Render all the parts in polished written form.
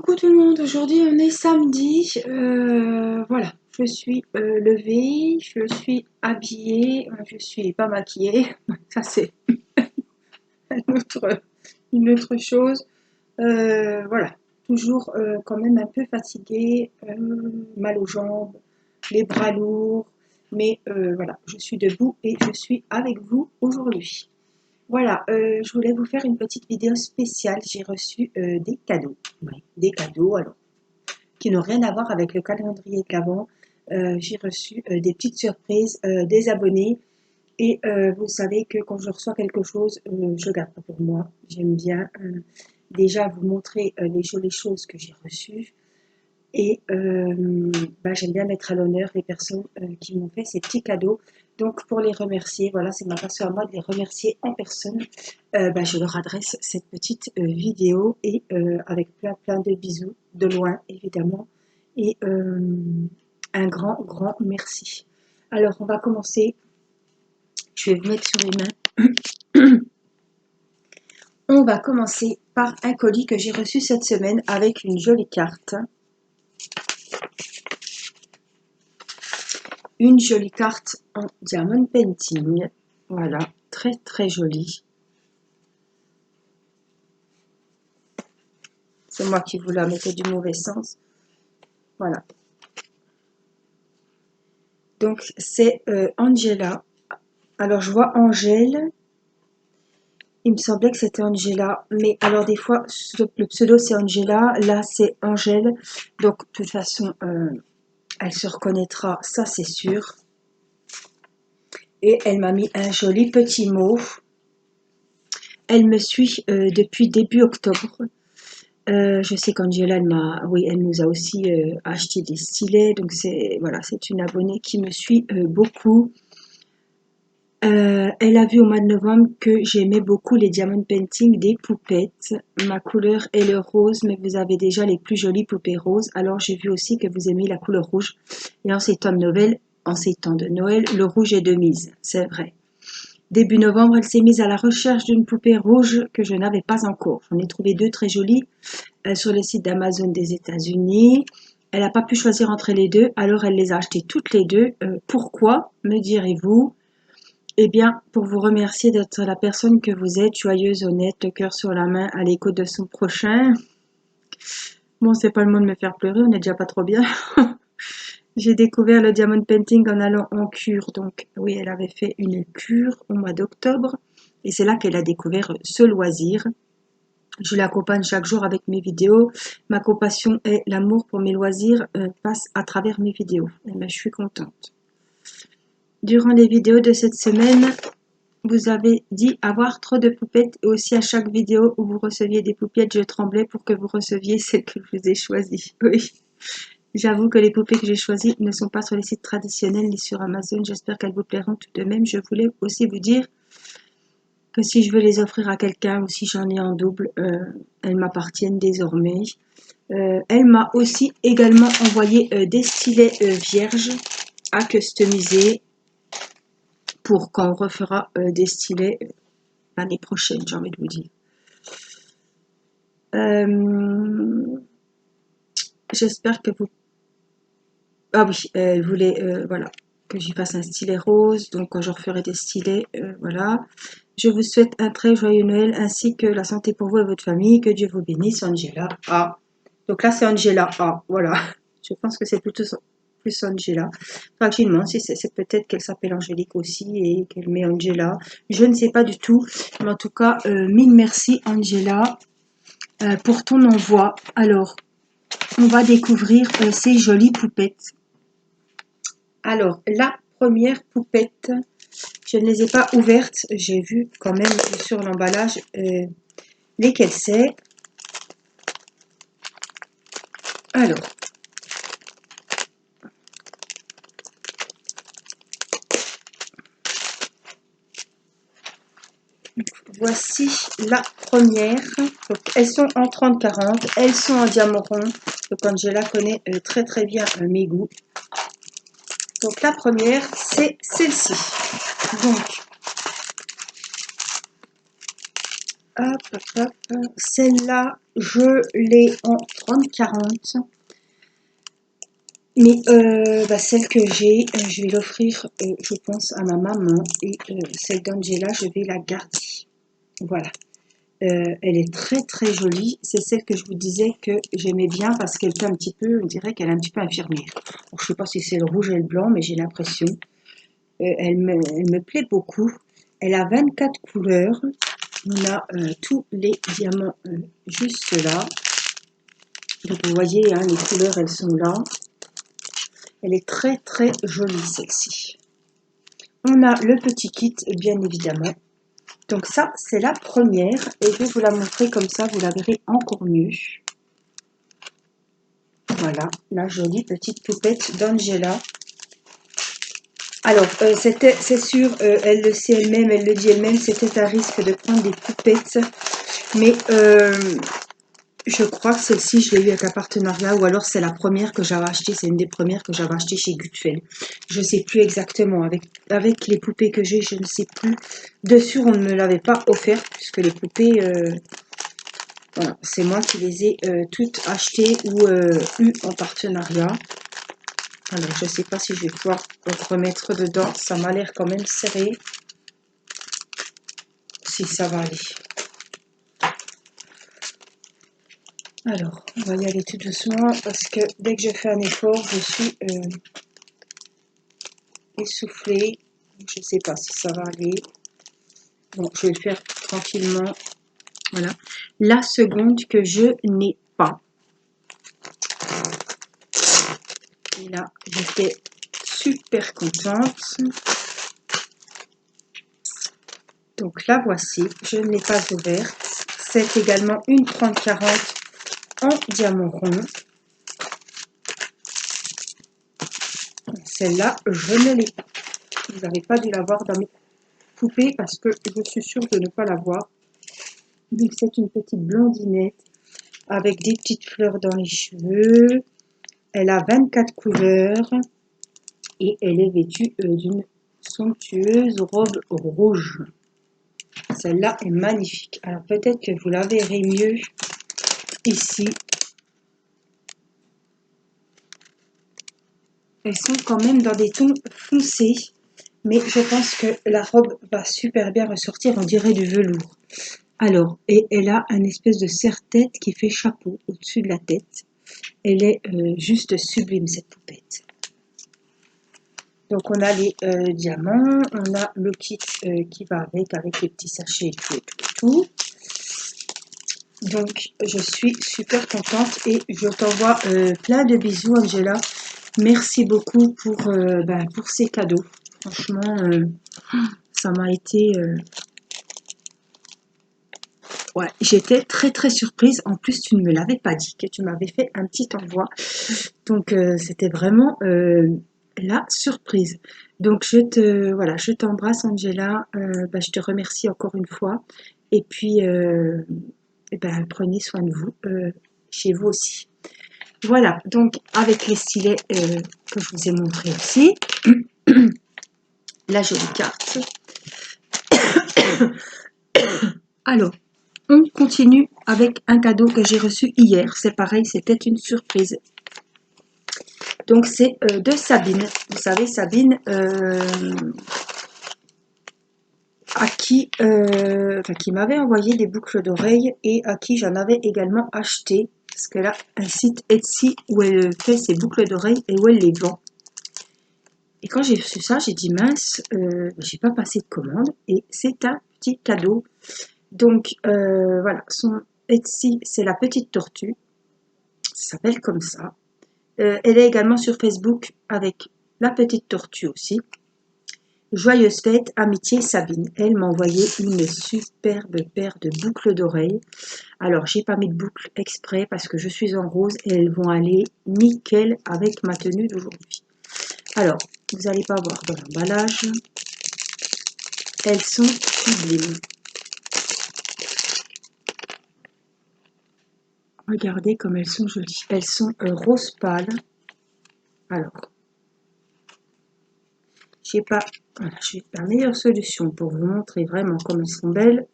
Coucou tout le monde, aujourd'hui on est samedi, voilà, je suis levée, je suis habillée, je suis pas maquillée, ça c'est une autre, une autre chose. Voilà, toujours quand même un peu fatiguée, mal aux jambes, les bras lourds, mais voilà, je suis debout et je suis avec vous aujourd'hui. Voilà, je voulais vous faire une petite vidéo spéciale, j'ai reçu des cadeaux, oui, des cadeaux, alors qui n'ont rien à voir avec le calendrier de l'Avent. J'ai reçu des petites surprises des abonnés et vous savez que quand je reçois quelque chose, je ne garde pas pour moi. J'aime bien déjà vous montrer les jolies choses que j'ai reçues et j'aime bien mettre à l'honneur les personnes qui m'ont fait ces petits cadeaux. Donc pour les remercier, voilà, c'est ma façon à moi de les remercier en personne. Je leur adresse cette petite vidéo et avec plein de bisous, de loin évidemment, et un grand merci. Alors on va commencer, je vais vous mettre sur les mains. On va commencer par un colis que j'ai reçu cette semaine avec une jolie carte. Une jolie carte en diamond painting, voilà, très jolie. C'est moi qui vous la mettais du mauvais sens, voilà. Donc c'est Angela. Alors je vois Angèle, il me semblait que c'était Angela, mais alors des fois le pseudo c'est Angela, là c'est Angèle, donc de toute façon elle se reconnaîtra, ça c'est sûr. Et elle m'a mis un joli petit mot. Elle me suit depuis début octobre. Je sais qu'Angela, elle nous a aussi acheté des stylets, donc voilà, c'est une abonnée qui me suit beaucoup. Elle a vu au mois de novembre que j'aimais beaucoup les diamond painting des poupettes. Ma couleur est le rose, mais vous avez déjà les plus jolies poupées roses. Alors j'ai vu aussi que vous aimez la couleur rouge. Et en ces temps de Noël, le rouge est de mise, c'est vrai. Début novembre, elle s'est mise à la recherche d'une poupée rouge que je n'avais pas encore. J'en ai trouvé deux très jolies sur le site d'Amazon des États-Unis. Elle n'a pas pu choisir entre les deux, alors elle les a achetées toutes les deux. Pourquoi, me direz-vous? Eh bien, pour vous remercier d'être la personne que vous êtes, joyeuse, honnête, le cœur sur la main, à l'écoute de son prochain. Bon, c'est pas le mot de me faire pleurer, on n'est déjà pas trop bien. J'ai découvert le diamond painting en allant en cure. Donc, oui, elle avait fait une cure au mois d'octobre. Et c'est là qu'elle a découvert ce loisir. Je l'accompagne chaque jour avec mes vidéos. Ma compassion et l'amour pour mes loisirs passent à travers mes vidéos. Et ben, je suis contente. Durant les vidéos de cette semaine, vous avez dit avoir trop de poupettes et aussi à chaque vidéo où vous receviez des poupettes, je tremblais pour que vous receviez celles que je vous ai choisies. Oui, j'avoue que les poupées que j'ai choisies ne sont pas sur les sites traditionnels ni sur Amazon. J'espère qu'elles vous plairont tout de même. Je voulais aussi vous dire que si je veux les offrir à quelqu'un ou si j'en ai en double, elles m'appartiennent désormais. Elle m'a aussi également envoyé des stylets vierges à customiser pour quand on refera des stylets l'année prochaine, j'ai envie de vous dire. J'espère que vous... Ah oui, elle voulait voilà, que j'y fasse un stylet rose, donc quand je referai des stylets, voilà. Je vous souhaite un très joyeux Noël ainsi que la santé pour vous et votre famille. Que Dieu vous bénisse, Angela A. Donc là, c'est Angela A. Voilà. Je pense que c'est plutôt plus Angela. Tranquillement, si c'est peut-être qu'elle s'appelle Angélique aussi et qu'elle met Angela. Je ne sais pas du tout. Mais en tout cas, mille merci, Angela, pour ton envoi. Alors, on va découvrir ces jolies poupettes. Alors, la première poupette, je ne les ai pas ouvertes. J'ai vu quand même sur l'emballage lesquelles c'est. Alors, voici la première. Donc, elles sont en 30-40. Elles sont en diamant rond. Donc, Angela connaît très bien mes goûts. Donc, la première, c'est celle-ci. Donc, hop, hop, hop. Celle-là, je l'ai en 30-40. Mais celle que j'ai, je vais l'offrir, je pense, à ma maman. Et celle d'Angela, je vais la garder. Voilà. Elle est très très jolie. C'est celle que je vous disais que j'aimais bien parce qu'elle fait un petit peu, on dirait qu'elle est un petit peu infirmière. Alors, je ne sais pas si c'est le rouge et le blanc, mais j'ai l'impression. Elle me plaît beaucoup. Elle a 24 couleurs. On a tous les diamants juste là. Donc vous voyez, hein, les couleurs, elles sont là. Elle est très très jolie celle-ci. On a le petit kit, bien évidemment. Donc ça, c'est la première. Et je vais vous la montrer comme ça, vous la verrez encore mieux. Voilà, la jolie petite poupette d'Angela. Alors, c'est sûr, elle le sait elle-même, elle le dit elle-même, c'était un risque de prendre des poupettes. Mais je crois que celle-ci, je l'ai eu avec un partenariat, ou alors c'est la première que j'avais achetée, c'est une des premières que j'avais achetée chez Gutfeld. Je ne sais plus exactement, avec les poupées que j'ai, je ne sais plus. Dessus, on ne me l'avait pas offert, puisque les poupées, voilà, c'est moi qui les ai toutes achetées ou eues en partenariat. Alors, je ne sais pas si je vais pouvoir remettre dedans, ça m'a l'air quand même serré. Si ça va aller. Alors, on va y aller tout doucement parce que dès que je fais un effort, je suis essoufflée. Je ne sais pas si ça va aller. Bon, je vais le faire tranquillement. Voilà. La seconde que je n'ai pas. Et là, j'étais super contente. Donc la voici. Je ne l'ai pas ouverte. C'est également une 30-40 en diamant rond. Celle-là, je ne l'ai pas. Vous n'avez pas dû la voir dans mes poupées parce que je suis sûre de ne pas la voir. Donc c'est une petite blondinette avec des petites fleurs dans les cheveux. Elle a 24 couleurs et elle est vêtue d'une somptueuse robe rouge. Celle-là est magnifique. Alors peut-être que vous la verrez mieux ici. Elles sont quand même dans des tons foncés. Mais je pense que la robe va super bien ressortir, on dirait du velours. Alors, et elle a un espèce de serre-tête qui fait chapeau au-dessus de la tête. Elle est juste sublime cette poupette. Donc on a les diamants, on a le kit qui va avec les petits sachets et tout. Donc je suis super contente et je t'envoie plein de bisous Angela. Merci beaucoup pour ces cadeaux. Franchement, ça m'a été... ouais, j'étais très très surprise. En plus, tu ne me l'avais pas dit, que tu m'avais fait un petit envoi. Donc c'était vraiment la surprise. Donc voilà, je t'embrasse Angela. Je te remercie encore une fois. Et puis, prenez soin de vous, chez vous aussi. Voilà, donc avec les stylets que je vous ai montré aussi. La jolie carte. Alors, on continue avec un cadeau que j'ai reçu hier. C'est pareil, c'était une surprise. Donc c'est de Sabine. Vous savez, Sabine, qui m'avait envoyé des boucles d'oreilles et à qui j'en avais également acheté. Parce qu'elle a un site Etsy où elle fait ses boucles d'oreilles et où elle les vend. Et quand j'ai reçu ça, j'ai dit mince, j'ai pas passé de commande et c'est un petit cadeau. Donc voilà, son Etsy, c'est la petite tortue. Ça s'appelle comme ça. Elle est également sur Facebook avec la petite tortue aussi. Joyeuse fête, amitié Sabine. Elle m'a envoyé une superbe paire de boucles d'oreilles. Alors, j'ai pas mis de boucles exprès parce que je suis en rose et elles vont aller nickel avec ma tenue d'aujourd'hui. Alors, vous n'allez pas voir dans l'emballage. Elles sont sublimes. Regardez comme elles sont jolies. Elles sont rose pâle. Alors, voilà, j'ai la meilleure solution pour vous montrer vraiment comme elles sont belles.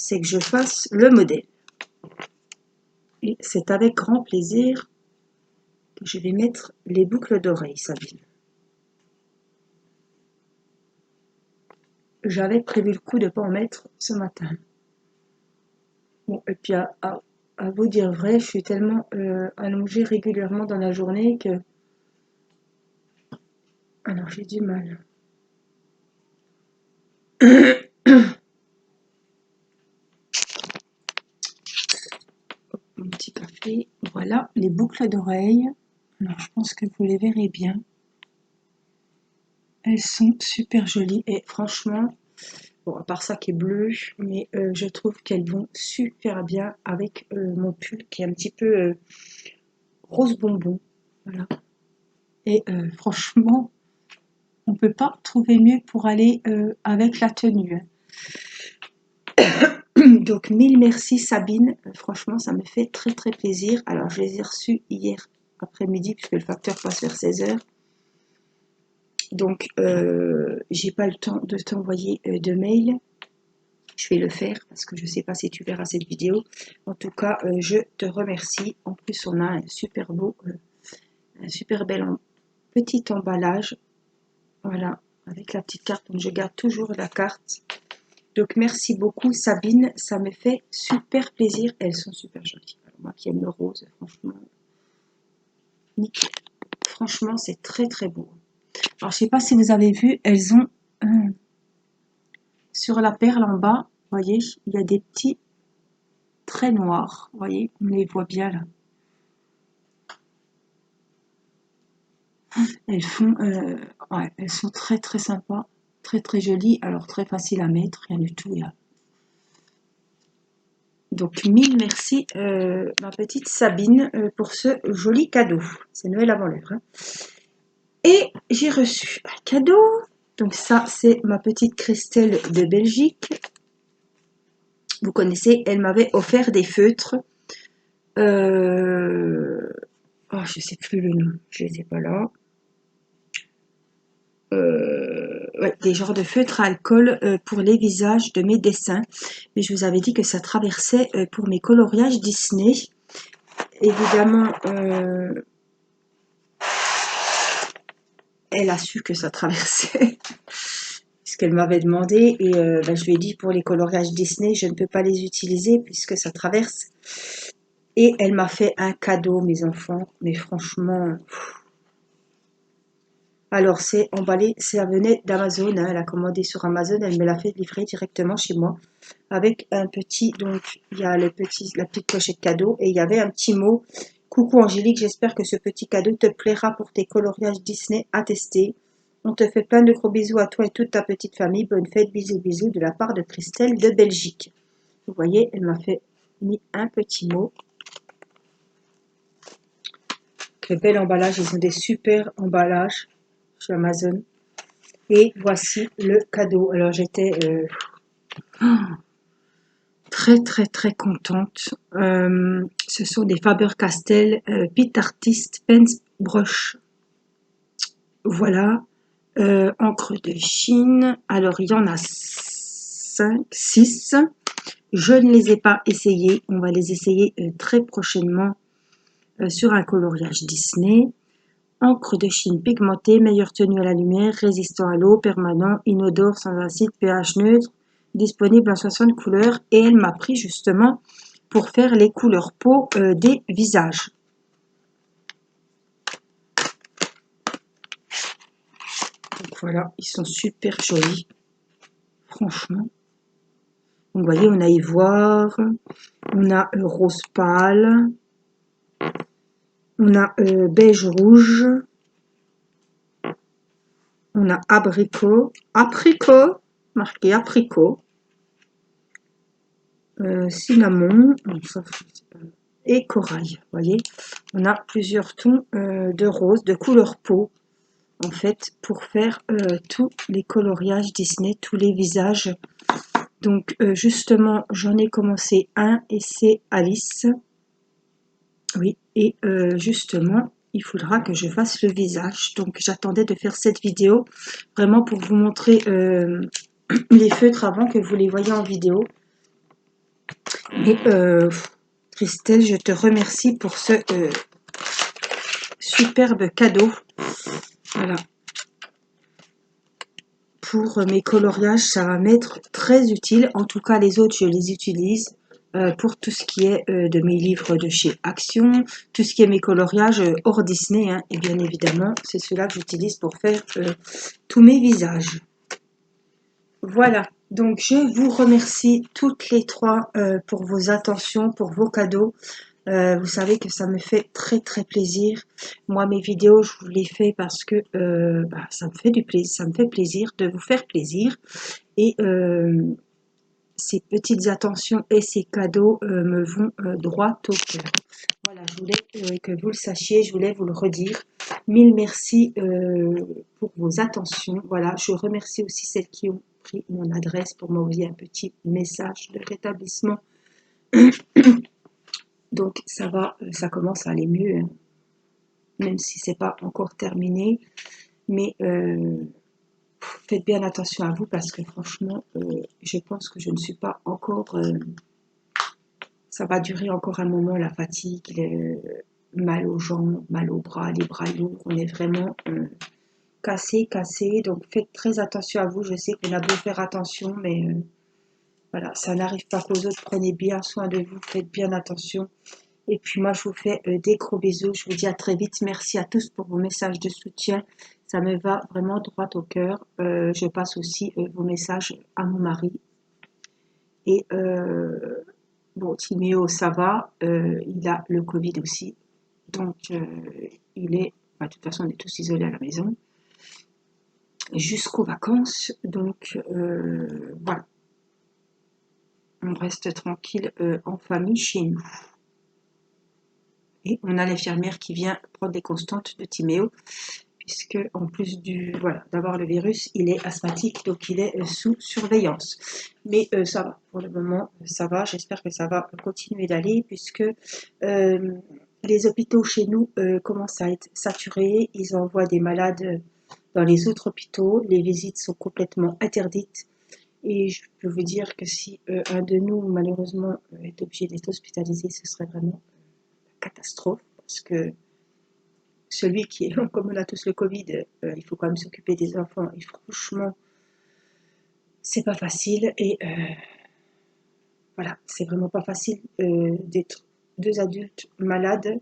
c'est que je fasse le modèle. Et c'est avec grand plaisir que je vais mettre les boucles d'oreilles, Sabine. J'avais prévu le coup de ne pas en mettre ce matin. Bon, et puis à vous dire vrai, je suis tellement allongée régulièrement dans la journée que... Alors j'ai du mal. Mon petit café. Voilà les boucles d'oreilles. Alors je pense que vous les verrez bien. Elles sont super jolies et franchement, bon à part ça qui est bleu, mais je trouve qu'elles vont super bien avec mon pull qui est un petit peu rose bonbon. Voilà. Et franchement, on peut pas trouver mieux pour aller avec la tenue. Donc mille merci Sabine, franchement ça me fait très très plaisir. Alors je les ai reçus hier après-midi puisque le facteur passe vers 16h. Donc j'ai pas le temps de t'envoyer de mail. Je vais le faire parce que je sais pas si tu verras cette vidéo. En tout cas je te remercie. En plus on a un super beau, un super bel petit emballage. Voilà, avec la petite carte. Donc je garde toujours la carte. Donc merci beaucoup Sabine, ça me fait super plaisir. Elles sont super jolies. Alors, moi qui aime le rose, franchement, nickel. Franchement, c'est très très beau. Alors je sais pas si vous avez vu, elles ont sur la perle en bas, vous voyez, il y a des petits traits noirs. Vous voyez, on les voit bien là. Elles font, ouais, elles sont très très sympas, très très jolies. Alors très facile à mettre, rien du tout. Donc mille merci ma petite Sabine pour ce joli cadeau. C'est Noël avant l'heure. Hein. Et j'ai reçu un cadeau. Donc ça c'est ma petite Christelle de Belgique. Vous connaissez, elle m'avait offert des feutres. Oh, je sais plus le nom, je les ai pas là. Ouais, des genres de feutres à alcool pour les visages de mes dessins. Mais je vous avais dit que ça traversait pour mes coloriages Disney. Évidemment, elle a su que ça traversait, puisqu'elle m'avait demandé, et je lui ai dit pour les coloriages Disney, je ne peux pas les utiliser puisque ça traverse. Et elle m'a fait un cadeau, mes enfants, mais franchement... Alors, c'est emballé, ça venait d'Amazon, hein, elle a commandé sur Amazon, elle me l'a fait livrer directement chez moi, avec un petit, donc, il y a la petite pochette cadeau, et il y avait un petit mot, coucou Angélique, j'espère que ce petit cadeau te plaira pour tes coloriages Disney à tester. On te fait plein de gros bisous à toi et toute ta petite famille, bonne fête, bisous bisous, de la part de Christelle de Belgique. Vous voyez, elle m'a fait mis un petit mot. Quel bel emballage, ils ont des super emballages chez Amazon. Et voici le cadeau. Alors j'étais très très très contente. Ce sont des Faber-Castell Pit Artist Pens Brush. Voilà. Encre de Chine. Alors il y en a 5, 6. Je ne les ai pas essayés. On va les essayer très prochainement sur un coloriage Disney. Encre de Chine pigmentée, meilleure tenue à la lumière, résistant à l'eau, permanent, inodore, sans acide, pH neutre, disponible en 60 couleurs. Et elle m'a pris justement pour faire les couleurs peau des visages. Donc voilà, ils sont super jolis, franchement. Donc vous voyez, on a ivoire, on a rose pâle, on a beige rouge, on a abricot, marqué apricot, cinnamon, et corail. Vous voyez, on a plusieurs tons de rose, de couleur peau, en fait, pour faire tous les coloriages Disney, tous les visages. Donc, justement, j'en ai commencé un et c'est Alice. Oui, et justement, il faudra que je fasse le visage. Donc, j'attendais de faire cette vidéo vraiment pour vous montrer les feutres avant que vous les voyez en vidéo. Mais Christelle, je te remercie pour ce superbe cadeau. Voilà. Pour mes coloriages, ça va m'être très utile. En tout cas, les autres, je les utilise pour tout ce qui est de mes livres de chez Action, tout ce qui est mes coloriages hors Disney, hein, et bien évidemment, c'est ceux-là que j'utilise pour faire tous mes visages. Voilà, donc je vous remercie toutes les trois pour vos attentions, pour vos cadeaux. Vous savez que ça me fait très très plaisir. Moi, mes vidéos, je vous les fais parce que ça me fait du plaisir, ça me fait plaisir de vous faire plaisir. Et ces petites attentions et ces cadeaux me vont droit au cœur. Voilà, je voulais que vous le sachiez, je voulais vous le redire. Mille merci pour vos attentions. Voilà, je remercie aussi celles qui ont pris mon adresse pour m'envoyer un petit message de rétablissement. Donc ça va, ça commence à aller mieux, hein, même si c'est pas encore terminé. Mais faites bien attention à vous parce que franchement, je pense que je ne suis pas encore... ça va durer encore un moment, la fatigue, mal aux jambes, mal aux bras, les bras lourds. On est vraiment cassé. Donc faites très attention à vous. Je sais qu'on a beau faire attention, mais voilà, ça n'arrive pas qu'aux autres. Prenez bien soin de vous, faites bien attention. Et puis moi, je vous fais des gros bisous. Je vous dis à très vite. Merci à tous pour vos messages de soutien. Ça me va vraiment droit au cœur. Je passe aussi vos messages à mon mari. Et bon, Timéo, ça va. Il a le Covid aussi. Donc, il est... Enfin, de toute façon, on est tous isolés à la maison. Jusqu'aux vacances. Donc, voilà. On reste tranquille en famille chez nous. Et on a l'infirmière qui vient prendre les constantes de Timéo, puisque en plus d'avoir le virus, il est asthmatique, donc il est sous surveillance. Mais ça va, pour le moment, ça va. J'espère que ça va continuer d'aller, puisque les hôpitaux chez nous commencent à être saturés. Ils envoient des malades dans les autres hôpitaux. Les visites sont complètement interdites. Et je peux vous dire que si un de nous, malheureusement, est obligé d'être hospitalisé, ce serait vraiment catastrophe, parce que celui qui est, comme on a tous le Covid, il faut quand même s'occuper des enfants, et franchement, c'est pas facile, et voilà, c'est vraiment pas facile d'être deux adultes malades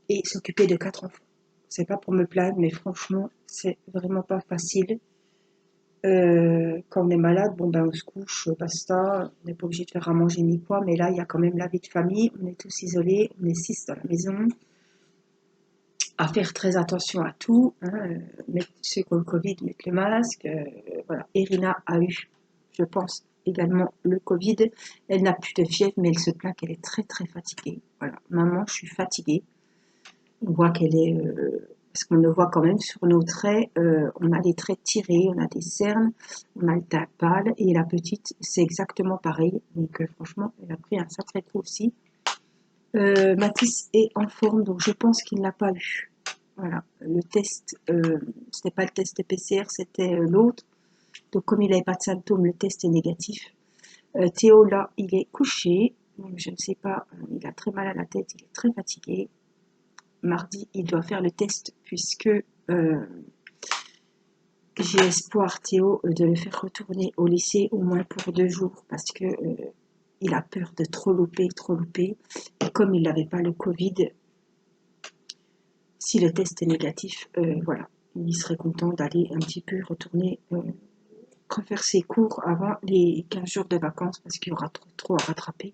et s'occuper de 4 enfants. C'est pas pour me plaindre, mais franchement, c'est vraiment pas facile. Quand on est malade, bon ben on se couche, basta, on n'est pas obligé de faire à manger ni quoi, mais là il y a quand même la vie de famille, on est tous isolés, on est 6 dans la maison, à faire très attention à tout, hein, ceux qui ont le Covid mettent le masque, voilà. Irina a eu, je pense, également le Covid, elle n'a plus de fièvre, mais elle se plaint qu'elle est très très fatiguée, voilà. Maman, je suis fatiguée, on voit qu'elle est... parce qu'on le voit quand même sur nos traits, on a les traits tirés, on a des cernes, on a le teint pâle, et la petite, c'est exactement pareil. Donc franchement, elle a pris un sacré coup aussi. Mathis est en forme, donc je pense qu'il ne l'a pas eu. Voilà, le test, c'était pas le test PCR, c'était l'autre. Donc comme il n'avait pas de symptômes, le test est négatif. Théo, là, il est couché, donc je ne sais pas, il a très mal à la tête, il est très fatigué. Mardi, il doit faire le test puisque j'ai espoir, Théo, de le faire retourner au lycée au moins pour 2 jours parce que il a peur de trop louper. Et comme il n'avait pas le Covid, si le test est négatif, voilà, il serait content d'aller un petit peu retourner refaire ses cours avant les 15 jours de vacances parce qu'il y aura trop à rattraper.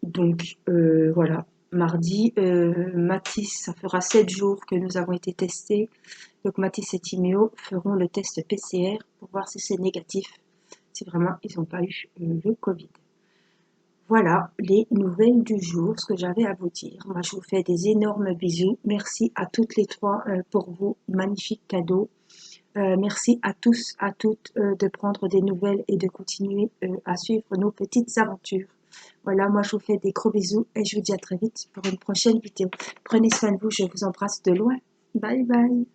Donc voilà, mardi, Mathis, ça fera 7 jours que nous avons été testés. Donc Mathis et Timéo feront le test PCR pour voir si c'est négatif, si vraiment ils n'ont pas eu le Covid. Voilà les nouvelles du jour, ce que j'avais à vous dire. Moi, je vous fais des énormes bisous. Merci à toutes les trois pour vos magnifiques cadeaux. Merci à tous, à toutes de prendre des nouvelles et de continuer à suivre nos petites aventures. Voilà, moi je vous fais des gros bisous et je vous dis à très vite pour une prochaine vidéo. Prenez soin de vous, je vous embrasse de loin. Bye bye.